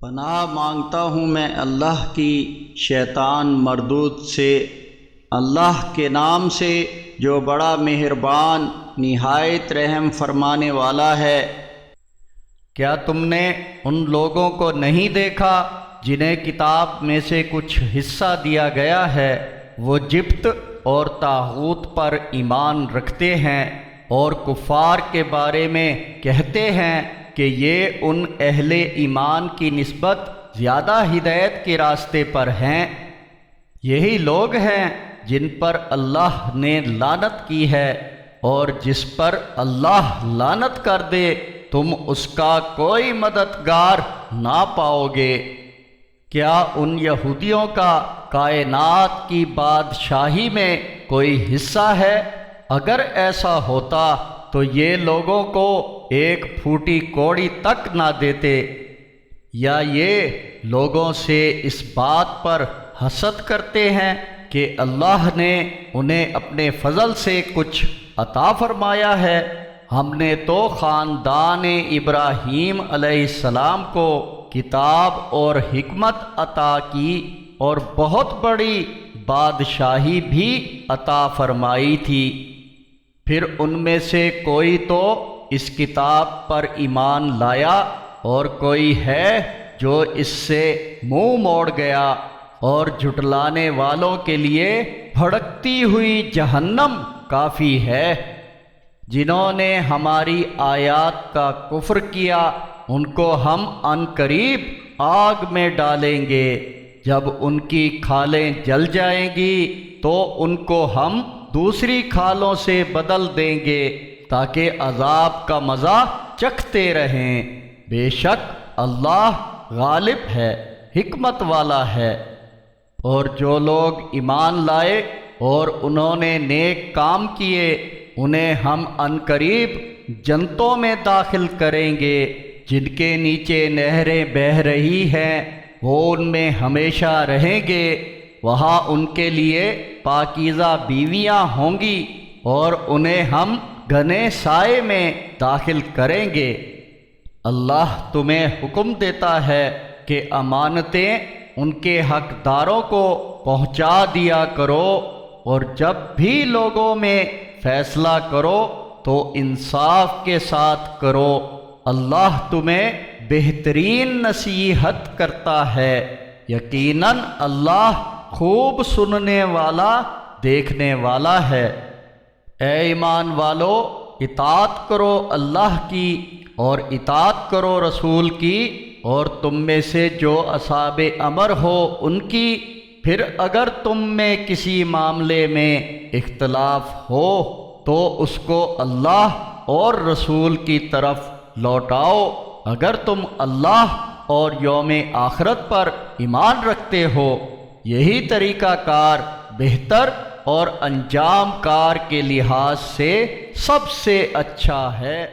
پناہ مانگتا ہوں میں اللہ کی شیطان مردود سے، اللہ کے نام سے جو بڑا مہربان نہایت رحم فرمانے والا ہے۔ کیا تم نے ان لوگوں کو نہیں دیکھا جنہیں کتاب میں سے کچھ حصہ دیا گیا ہے؟ وہ جبت اور طاغوت پر ایمان رکھتے ہیں اور کفار کے بارے میں کہتے ہیں کہ یہ ان اہل ایمان کی نسبت زیادہ ہدایت کے راستے پر ہیں۔ یہی لوگ ہیں جن پر اللہ نے لعنت کی ہے، اور جس پر اللہ لعنت کر دے تم اس کا کوئی مددگار نہ پاؤ گے۔ کیا ان یہودیوں کا کائنات کی بادشاہی میں کوئی حصہ ہے؟ اگر ایسا ہوتا تو یہ لوگوں کو ایک پھوٹی کوڑی تک نہ دیتے، یا یہ لوگوں سے اس بات پر حسد کرتے ہیں کہ اللہ نے انہیں اپنے فضل سے کچھ عطا فرمایا ہے۔ ہم نے تو خاندان ابراہیم علیہ السلام کو کتاب اور حکمت عطا کی اور بہت بڑی بادشاہی بھی عطا فرمائی تھی۔ پھر ان میں سے کوئی تو اس کتاب پر ایمان لایا اور کوئی ہے جو اس سے منہ موڑ گیا، اور جھٹلانے والوں کے لیے بھڑکتی ہوئی جہنم کافی ہے۔ جنہوں نے ہماری آیات کا کفر کیا ان کو ہم عنقریب آگ میں ڈالیں گے۔ جب ان کی کھالیں جل جائیں گی تو ان کو ہم دوسری کھالوں سے بدل دیں گے تاکہ عذاب کا مزہ چکھتے رہیں۔ بے شک اللہ غالب ہے، حکمت والا ہے۔ اور جو لوگ ایمان لائے اور انہوں نے نیک کام کیے انہیں ہم عنقریب جنتوں میں داخل کریں گے جن کے نیچے نہریں بہہ رہی ہیں، وہ ان میں ہمیشہ رہیں گے۔ وہاں ان کے لیے پاکیزہ بیویاں ہوں گی اور انہیں ہم گھنے سائے میں داخل کریں گے۔ اللہ تمہیں حکم دیتا ہے کہ امانتیں ان کے حقداروں کو پہنچا دیا کرو، اور جب بھی لوگوں میں فیصلہ کرو تو انصاف کے ساتھ کرو۔ اللہ تمہیں بہترین نصیحت کرتا ہے۔ یقیناً اللہ خوب سننے والا، دیکھنے والا ہے۔ اے ایمان والو، اطاعت کرو اللہ کی اور اطاعت کرو رسول کی، اور تم میں سے جو اصحاب امر ہو ان کی۔ پھر اگر تم میں کسی معاملے میں اختلاف ہو تو اس کو اللہ اور رسول کی طرف لوٹاؤ۔ اگر تم اللہ اور یوم آخرت پر ایمان رکھتے ہو، یہی طریقہ کار بہتر اور انجام کار کے لحاظ سے سب سے اچھا ہے۔